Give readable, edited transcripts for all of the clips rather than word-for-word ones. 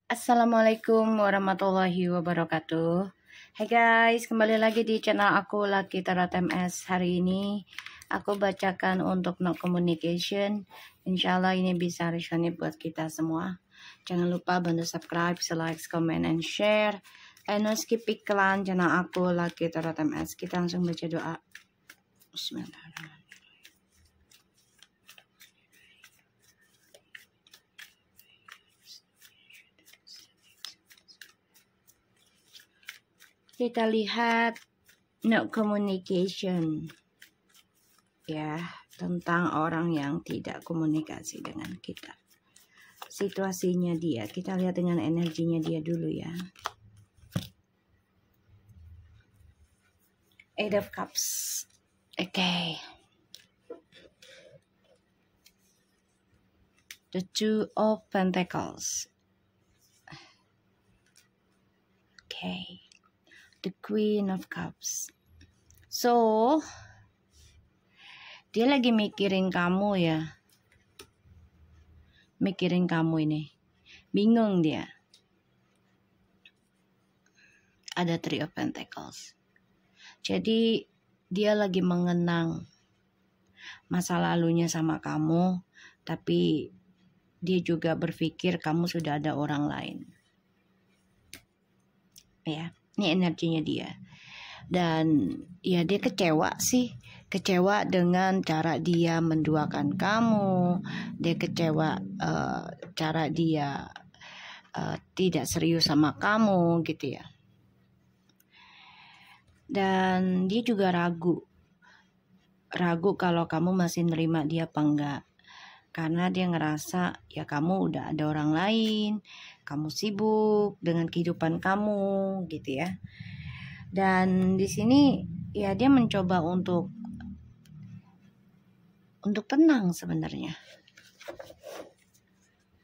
Assalamualaikum warahmatullahi wabarakatuh. Hai guys, kembali lagi di channel aku Lucky Tarot MS. Hari ini aku bacakan untuk no communication. Insya Allah ini bisa resonate buat kita semua. Jangan lupa bantu subscribe, like, comment, and share. And no skip iklan channel aku Lucky Tarot MS. Kita langsung baca doa. Bismillahirrahmanirrahim. Kita lihat no communication, ya, tentang orang yang tidak komunikasi dengan kita. Situasinya dia, kita lihat dengan energinya dia dulu ya. Eight of Cups. Okay. The Two of Pentacles. Okay. The Queen of Cups. So, dia lagi mikirin kamu ya. Mikirin kamu ini. Bingung dia. Ada Three of Pentacles. Jadi, dia lagi mengenang masa lalunya sama kamu. Tapi, dia juga berpikir kamu sudah ada orang lain. Ya. Ini energinya dia. Dan ya dia kecewa sih. Kecewa dengan cara dia menduakan kamu. Dia kecewa cara dia tidak serius sama kamu gitu ya. Dan dia juga ragu. Ragu kalau kamu masih nerima dia apa enggak. Karena dia ngerasa ya kamu udah ada orang lain, kamu sibuk dengan kehidupan kamu gitu ya. Dan di sini ya dia mencoba untuk tenang sebenarnya.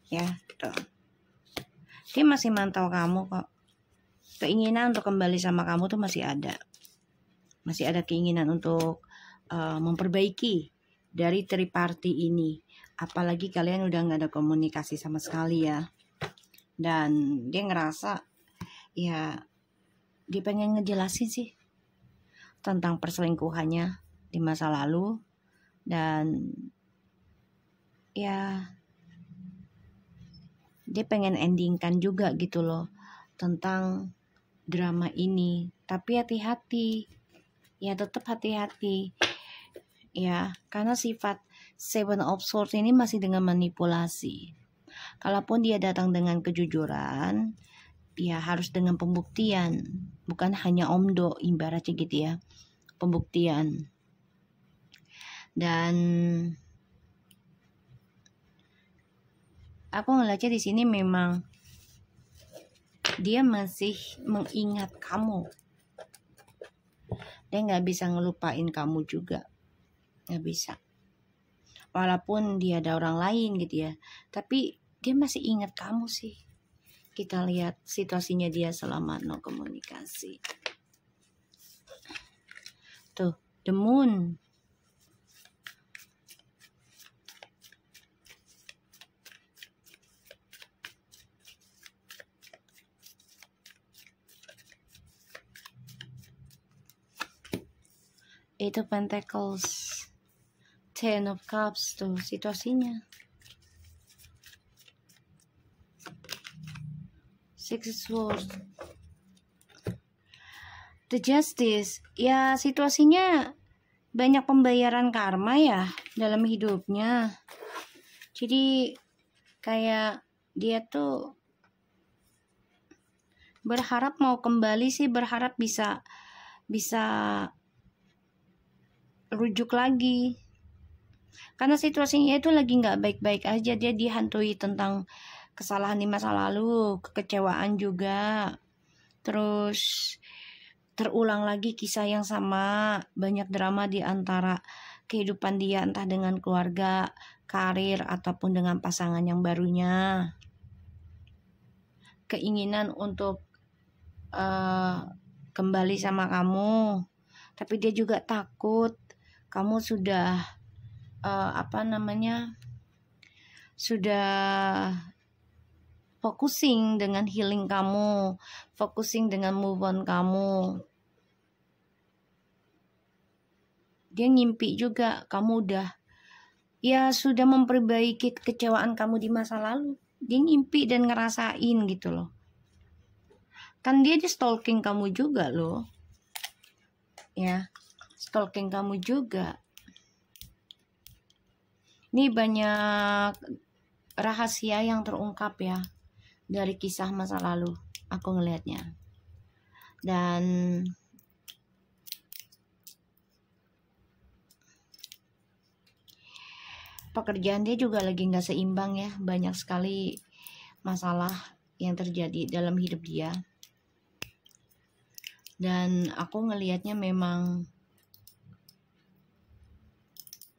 Ya, tuh. Dia masih mantau kamu kok. Keinginan untuk kembali sama kamu tuh masih ada. Masih ada keinginan untuk memperbaiki dari triparty ini. Apalagi kalian udah gak ada komunikasi sama sekali ya. Dan dia ngerasa ya dia pengen ngejelasin sih tentang perselingkuhannya di masa lalu. Dan ya dia pengen endingkan juga gitu loh tentang drama ini. Tapi hati-hati. Ya tetap hati-hati. Ya, karena sifat Seven of Swords ini masih dengan manipulasi. Kalaupun dia datang dengan kejujuran, ya harus dengan pembuktian. Bukan hanya omdo ibaratnya gitu ya. Pembuktian. Dan aku ngeliatnya di sini memang dia masih mengingat kamu. Dia nggak bisa ngelupain kamu juga. Nggak bisa. Walaupun dia ada orang lain gitu ya. Tapi dia masih ingat kamu sih. Kita lihat situasinya dia selama no komunikasi. Tuh, the moon. Eight of Pentacles. Ten of Cups tuh situasinya. Six of Swords. The Justice. Ya situasinya banyak pembayaran karma ya dalam hidupnya. Jadi kayak dia tuh berharap mau kembali sih. Berharap bisa rujuk lagi. Karena situasinya itu lagi nggak baik-baik aja. Dia dihantui tentang kesalahan di masa lalu, kekecewaan juga. Terus terulang lagi kisah yang sama. Banyak drama di antara kehidupan dia, entah dengan keluarga, karir, ataupun dengan pasangan yang barunya. Keinginan untuk kembali sama kamu. Tapi dia juga takut kamu sudah sudah focusing dengan healing kamu, focusing dengan move on kamu. Dia ngimpi juga kamu sudah memperbaiki kekecewaan kamu di masa lalu. Dia ngimpi dan ngerasain gitu loh. Kan dia di stalking kamu juga loh. Ya, stalking kamu juga. Ini banyak rahasia yang terungkap ya dari kisah masa lalu. Aku ngelihatnya. Dan pekerjaan dia juga lagi nggak seimbang ya. Banyak sekali masalah yang terjadi dalam hidup dia. Dan aku ngelihatnya memang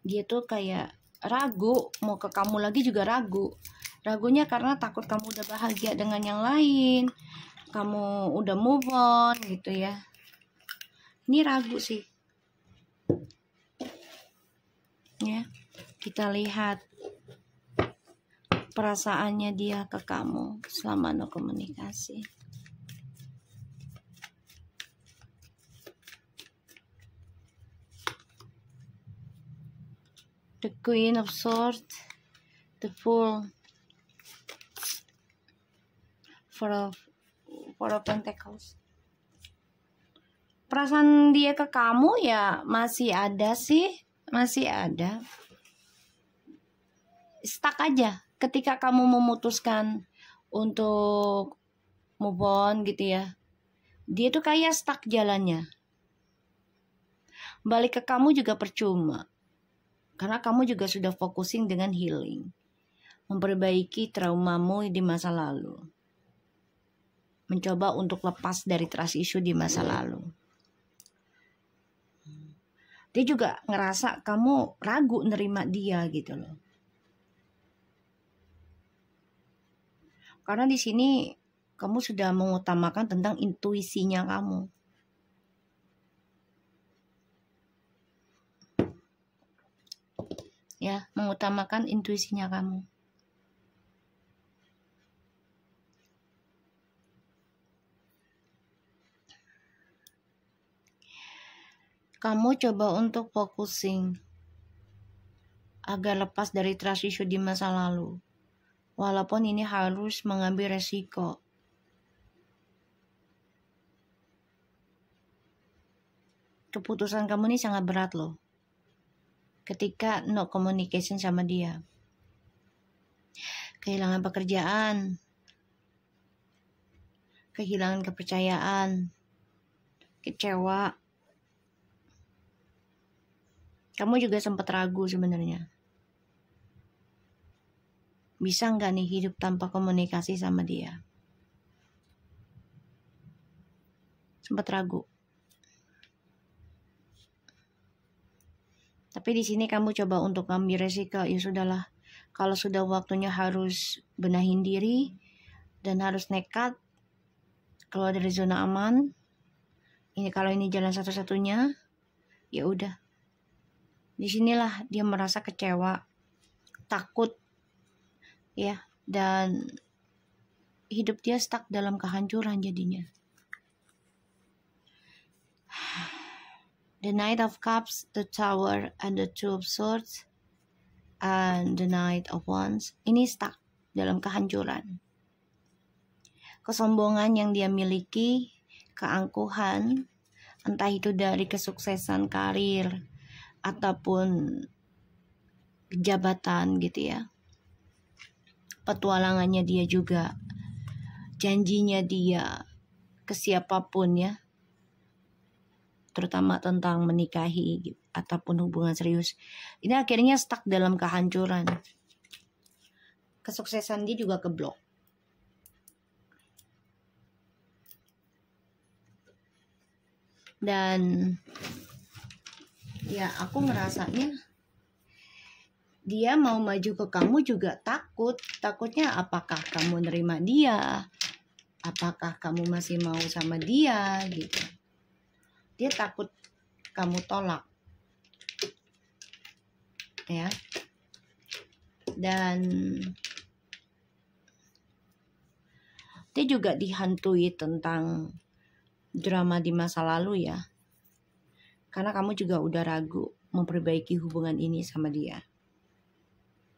dia tuh kayak ragu, mau ke kamu lagi juga ragu. Ragunya karena takut kamu udah bahagia dengan yang lain, kamu udah move on gitu ya. Ini ragu sih. Ya, kita lihat perasaannya dia ke kamu selama no komunikasi. The Queen of Swords, the Fool, Four of Pentacles. Perasaan dia ke kamu ya masih ada sih, masih ada. Stuck aja ketika kamu memutuskan untuk move on gitu ya. Dia tuh kayak stuck jalannya. Balik ke kamu juga percuma. Karena kamu juga sudah focusing dengan healing. Memperbaiki traumamu di masa lalu. Mencoba untuk lepas dari trust issue di masa lalu. Dia juga ngerasa kamu ragu nerima dia gitu loh. Karena di sini kamu sudah mengutamakan tentang intuisinya kamu. Ya, mengutamakan intuisinya kamu. Kamu coba untuk focusing agar lepas dari trust issue di masa lalu. Walaupun ini harus mengambil resiko. Keputusan kamu ini sangat berat loh. Ketika no communication sama dia. Kehilangan pekerjaan. Kehilangan kepercayaan. Kecewa. Kamu juga sempat ragu sebenarnya. Bisa nggak nih hidup tanpa komunikasi sama dia? Sempat ragu. Tapi di sini kamu coba untuk ambil resiko. Ya sudahlah. Kalau sudah waktunya harus benahin diri dan harus nekat keluar dari zona aman. Kalau ini jalan satu-satunya, ya udah. Disinilah dia merasa kecewa, takut, ya, dan hidup dia stuck dalam kehancuran jadinya. The Knight of Cups, the Tower, and the Two of Swords, and the Knight of Wands. Ini stuck dalam kehancuran. Kesombongan yang dia miliki, keangkuhan, entah itu dari kesuksesan karir, ataupun jabatan gitu ya. Petualangannya dia juga. Janjinya dia ke siapapun ya. Terutama tentang menikahi ataupun hubungan serius. Ini akhirnya stuck dalam kehancuran. Kesuksesan dia juga keblok. Dan ya aku ngerasanya dia mau maju ke kamu juga takut. Takutnya apakah kamu nerima dia? Apakah kamu masih mau sama dia gitu. Dia takut kamu tolak. Ya. Dan Dia juga dihantui tentang drama di masa lalu ya. Karena kamu juga udah ragu memperbaiki hubungan ini sama dia.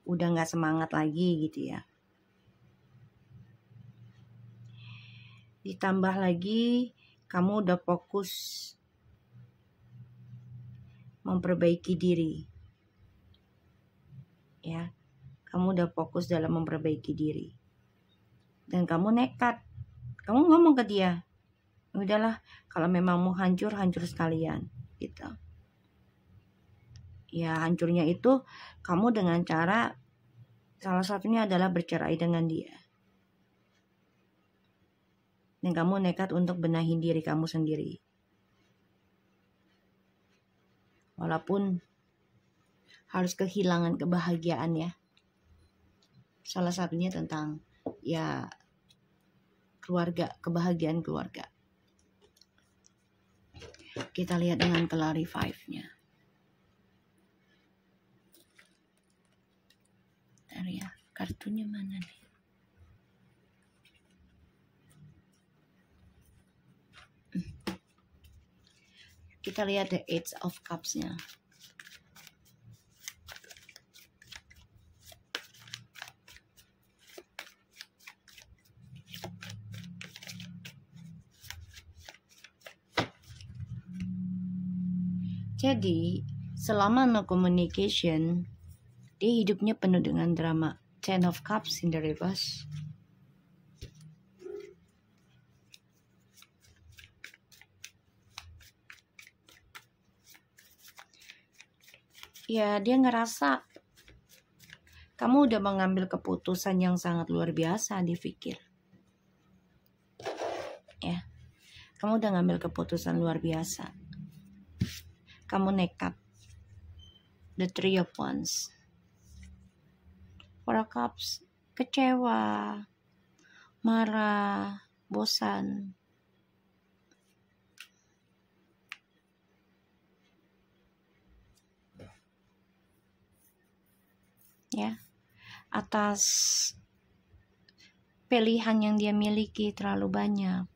Udah gak semangat lagi gitu ya. Ditambah lagi kamu udah fokus memperbaiki diri. Ya, kamu udah fokus dalam memperbaiki diri. Dan kamu nekat. Kamu ngomong ke dia, udahlah, kalau memang mau hancur, hancur sekalian gitu. Ya, hancurnya itu kamu dengan cara, salah satunya adalah bercerai dengan dia. Dan kamu nekat untuk benahin diri kamu sendiri. Walaupun harus kehilangan kebahagiaan ya. Salah satunya tentang ya keluarga, kebahagiaan keluarga. Kita lihat dengan Clarify-nya. Bentar ya, kartunya mana nih? Kita lihat the Eight of Cups-nya. Jadi, selama no communication, dia hidupnya penuh dengan drama. Ten of Cups in the reverse. Ya, dia ngerasa kamu udah mengambil keputusan yang sangat luar biasa, dipikir. Ya, kamu udah ngambil keputusan luar biasa. Kamu nekat. The Three of Wands. Four of Cups, kecewa, marah, bosan. Ya, atas pilihan yang dia miliki terlalu banyak.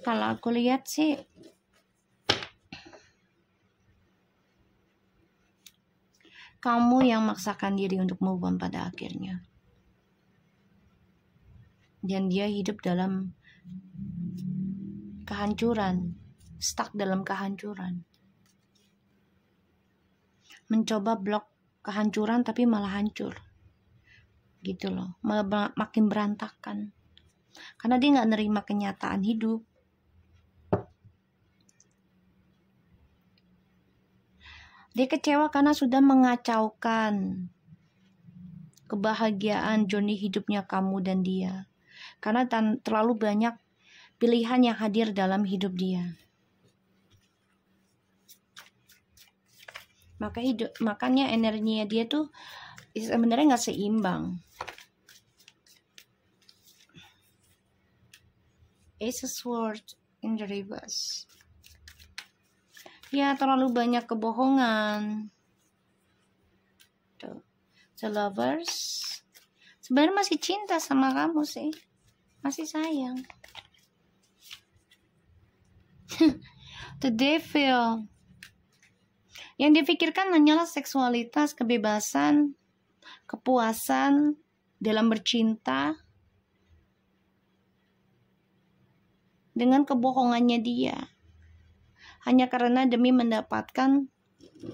Kalau aku lihat sih, kamu yang maksakan diri untuk move on pada akhirnya. Dan dia hidup dalam kehancuran, stuck dalam kehancuran. Mencoba blok kehancuran tapi malah hancur. Gitu loh, malah makin berantakan. Karena dia gak nerima kenyataan hidup. Dia kecewa karena sudah mengacaukan kebahagiaan journey hidupnya kamu dan dia. Karena terlalu banyak pilihan yang hadir dalam hidup dia. Makanya energinya dia tuh sebenarnya gak seimbang. Ace of Swords in the reverse. Ya, terlalu banyak kebohongan. Tuh. The Lovers. Sebenarnya masih cinta sama kamu sih. Masih sayang. The Devil. Yang difikirkan hanyalah seksualitas, kebebasan, kepuasan dalam bercinta. Dengan kebohongannya dia. Hanya karena demi mendapatkan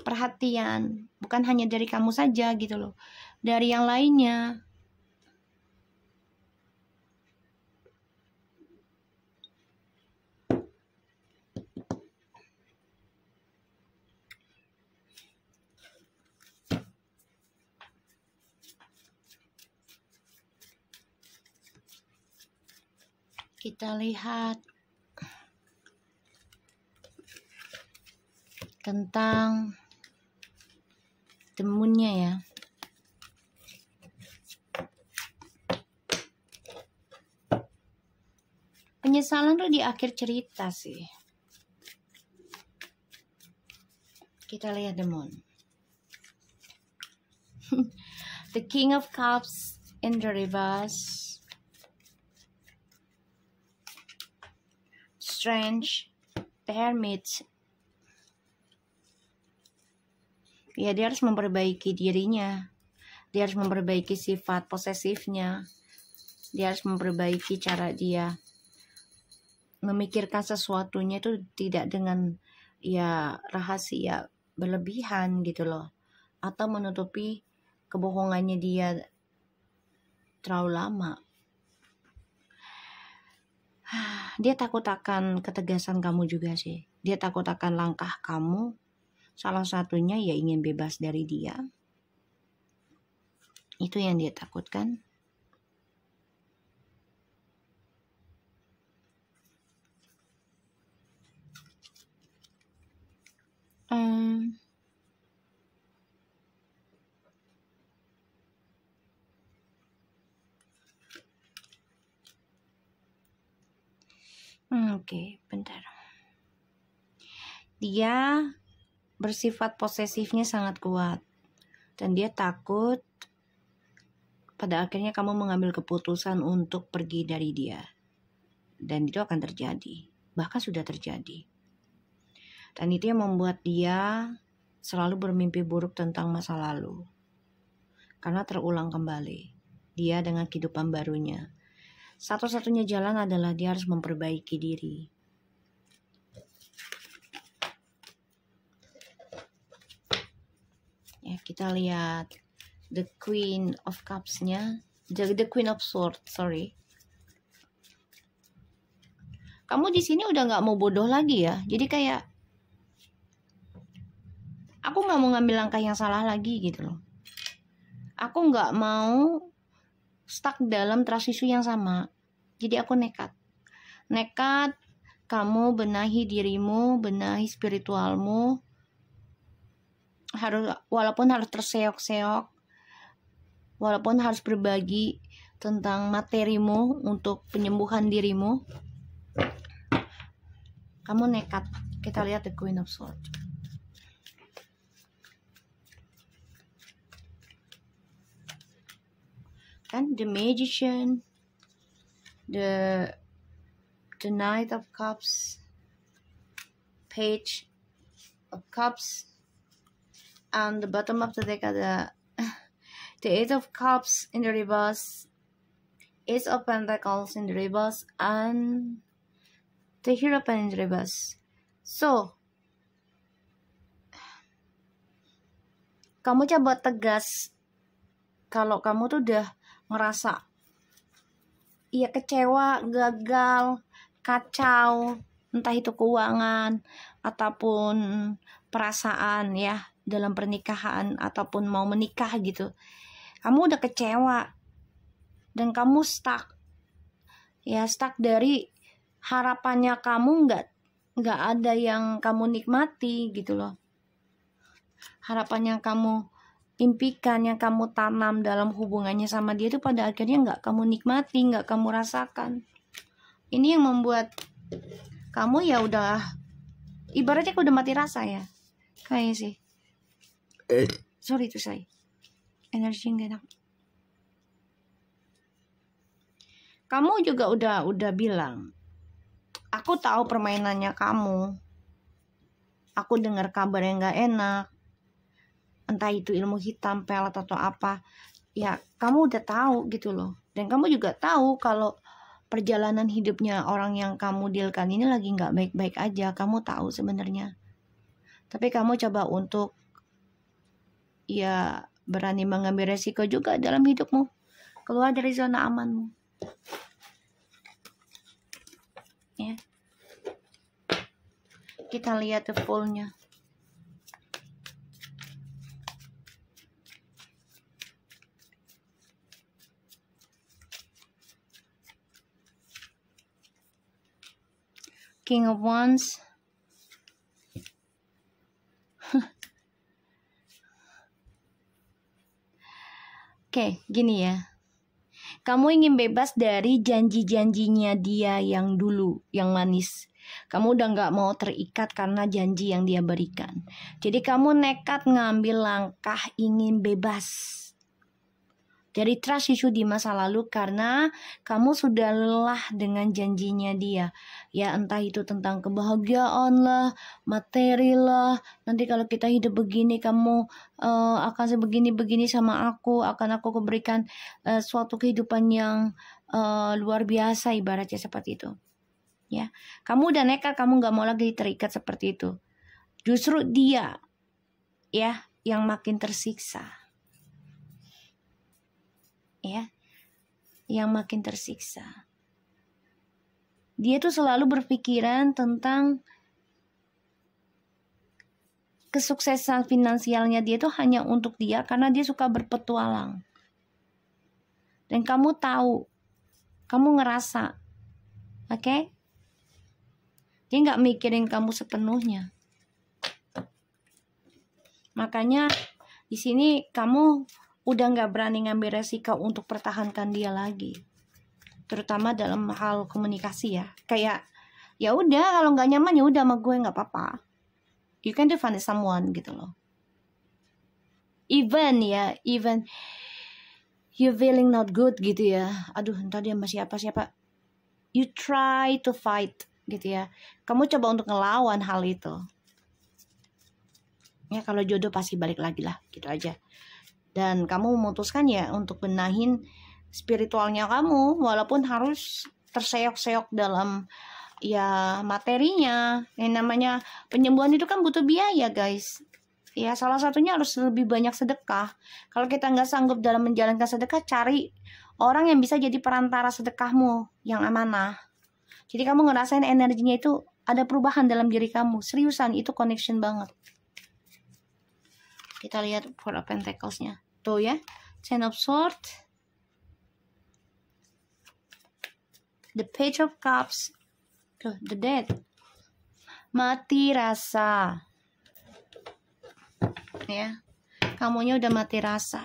perhatian. Bukan hanya dari kamu saja gitu loh. Dari yang lainnya. Kita lihat tentang temunya ya. penyesalan tuh di akhir cerita sih. Kita lihat the moon. The King of Cups in the reverse. Strange. The Hermit. Ya, dia harus memperbaiki dirinya. Dia harus memperbaiki sifat posesifnya. Dia harus memperbaiki cara dia memikirkan sesuatunya itu tidak dengan ya rahasia berlebihan gitu loh. Atau menutupi kebohongannya dia terlalu lama. Dia takut akan ketegasan kamu juga sih. Dia takut akan langkah kamu. Salah satunya ya ingin bebas dari dia. Itu yang dia takutkan. Oke, bentar. Dia bersifat posesifnya sangat kuat. Dan dia takut pada akhirnya kamu mengambil keputusan untuk pergi dari dia. Dan itu akan terjadi. Bahkan sudah terjadi. Dan itu yang membuat dia selalu bermimpi buruk tentang masa lalu. Karena terulang kembali. Dia dengan kehidupan barunya. Satu-satunya jalan adalah dia harus memperbaiki diri. Ya, kita lihat the Queen of Cups-nya. The Queen of Swords, sorry. Kamu di sini udah nggak mau bodoh lagi ya. Jadi kayak aku nggak mau ngambil langkah yang salah lagi gitu loh. Aku nggak mau stuck dalam trust issue yang sama. Jadi aku nekat. Kamu benahi dirimu, benahi spiritualmu. Walaupun harus terseok-seok, walaupun harus berbagi tentang materimu untuk penyembuhan dirimu, kamu nekat. Kita lihat the Queen of Swords. Kan the Magician, the Knight of Cups, Page of Cups, and the bottom of the deck ada the Eight of Cups in the reverse, Ace of Pentacles in the reverse, and the Hierophant in the reverse. So, kamu coba tegas kalau kamu tuh udah ngerasa ya kecewa, gagal, kacau, entah itu keuangan ataupun perasaan ya dalam pernikahan ataupun mau menikah gitu. Kamu udah kecewa dan kamu stuck. Ya stuck dari harapannya kamu nggak ada yang kamu nikmati gitu loh. Harapan yang kamu impikan, yang kamu tanam dalam hubungannya sama dia itu pada akhirnya nggak kamu nikmati, nggak kamu rasakan. Ini yang membuat kamu ya udah ibaratnya udah mati rasa ya. Kayaknya sih. Sorry itu saya. Energi nggak enak. Kamu juga udah bilang, aku tahu permainannya kamu. Aku dengar kabar yang nggak enak. Entah itu ilmu hitam, pelet atau apa. Ya kamu udah tahu gitu loh. Dan kamu juga tahu kalau perjalanan hidupnya orang yang kamu dealkan ini lagi nggak baik-baik aja. Kamu tahu sebenarnya. Tapi kamu coba untuk ya berani mengambil resiko juga dalam hidupmu. Keluar dari zona amanmu. Ya. Kita lihat the full-nya. King of Wands. Oke, gini ya. Kamu ingin bebas dari janji-janjinya dia yang dulu, yang manis. Kamu udah gak mau terikat karena janji yang dia berikan. Jadi kamu nekat ngambil langkah ingin bebas dari trust issue di masa lalu karena kamu sudah lelah dengan janjinya dia. Ya entah itu tentang kebahagiaan lah, materi lah. Nanti kalau kita hidup begini kamu akan sebegini-begini sama aku. Akan aku berikan suatu kehidupan yang luar biasa, ibaratnya seperti itu. Ya, kamu udah nekat, kamu gak mau lagi terikat seperti itu. Justru dia ya yang makin tersiksa. Ya, yang makin tersiksa. Dia tuh selalu berpikiran tentang kesuksesan finansialnya dia tuh hanya untuk dia karena dia suka berpetualang. Dan kamu tahu, kamu ngerasa, oke? Dia nggak mikirin kamu sepenuhnya. Makanya di sini kamu udah nggak berani ngambil resiko untuk pertahankan dia lagi, terutama dalam hal komunikasi ya. Kayak ya udah kalau nggak nyaman ya udah sama gue nggak apa-apa. You can find someone gitu loh. Even you feeling not good gitu ya. Aduh ntar dia sama siapa. You try to fight gitu ya. Kamu coba untuk ngelawan hal itu. Ya kalau jodoh pasti balik lagi lah gitu aja. Dan kamu memutuskan ya untuk benahin spiritualnya kamu, walaupun harus terseok-seok dalam ya materinya. Yang namanya penyembuhan itu kan butuh biaya guys. Ya salah satunya harus lebih banyak sedekah. Kalau kita nggak sanggup dalam menjalankan sedekah, cari orang yang bisa jadi perantara sedekahmu yang amanah. Jadi kamu ngerasain energinya itu ada perubahan dalam diri kamu. Seriusan itu connection banget. Kita lihat Four of Pentacles-nya. Tuh ya. Ten of Swords. The Page of Cups. Tuh, the Death. Mati rasa. Ya. Kamunya udah mati rasa.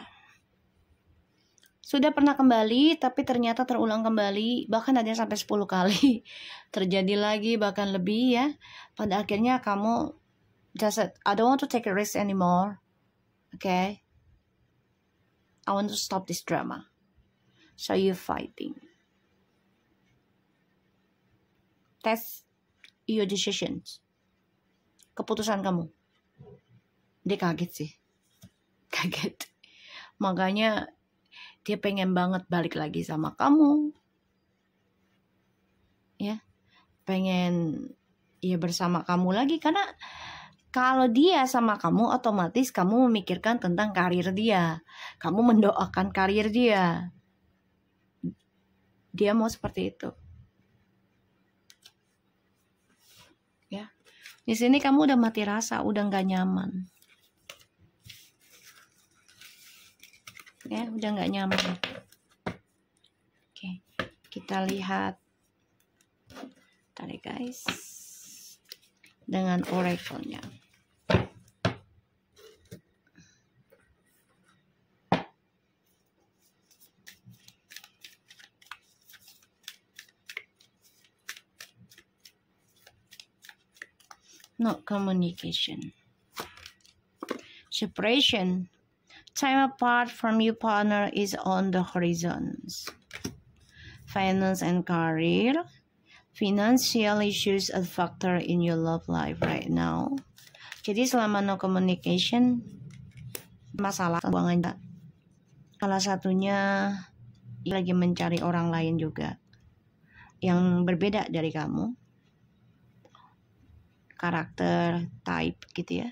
Sudah pernah kembali, tapi ternyata terulang kembali. Bahkan ada yang sampai 10 kali. Terjadi lagi, bahkan lebih ya. Pada akhirnya kamu just said, I don't want to take a risk anymore. Okay, I want to stop this drama. So you fighting. That's your decisions. Keputusan kamu. Dia kaget sih. Kaget. Makanya dia pengen banget balik lagi sama kamu. Ya. Pengen ya bersama kamu lagi karena kalau dia sama kamu, otomatis kamu memikirkan tentang karir dia. Kamu mendoakan karir dia. Dia mau seperti itu. Ya. Di sini kamu udah mati rasa, udah nggak nyaman. Ya, udah nggak nyaman. Oke, kita lihat. Tadi guys. Dengan oracle-nya. No communication. Separation. Time apart from your partner is on the horizons. Finance and career. Financial issues a factor in your love life right now. Jadi selama no communication, masalah keuangan. Salah satunya lagi mencari orang lain juga yang berbeda dari kamu. Karakter, type gitu ya.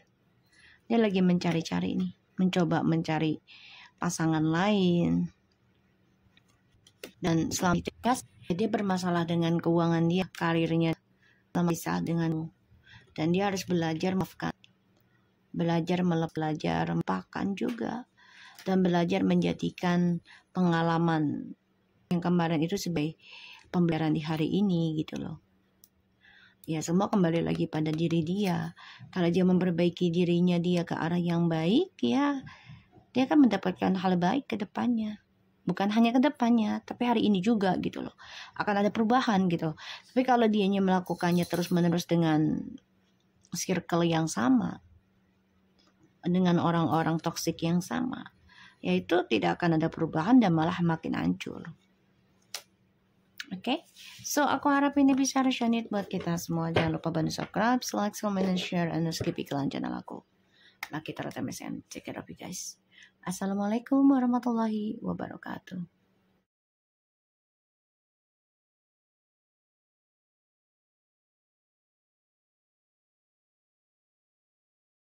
Dia lagi mencari-cari nih, mencoba mencari pasangan lain. Dan selama itu dia bermasalah dengan keuangan dia, karirnya bisa denganmu. Dan dia harus belajar memaafkan, belajar melupakan juga, dan belajar menjadikan pengalaman yang kemarin itu sebagai pembelajaran di hari ini gitu loh. Ya semua kembali lagi pada diri dia. Kalau dia memperbaiki dirinya dia ke arah yang baik, ya dia akan mendapatkan hal baik ke depannya. Bukan hanya ke depannya, tapi hari ini juga gitu loh. Akan ada perubahan gitu. Tapi kalau dianya melakukannya terus-menerus dengan circle yang sama, dengan orang-orang toksik yang sama, yaitu tidak akan ada perubahan dan malah makin hancur. Oke, so aku harap ini bisa resonate buat kita semua. Jangan lupa bantu subscribe, like, comment, and share, and skip iklan channel aku. Nah, kita MSN. Take care of you guys. Assalamualaikum warahmatullahi wabarakatuh.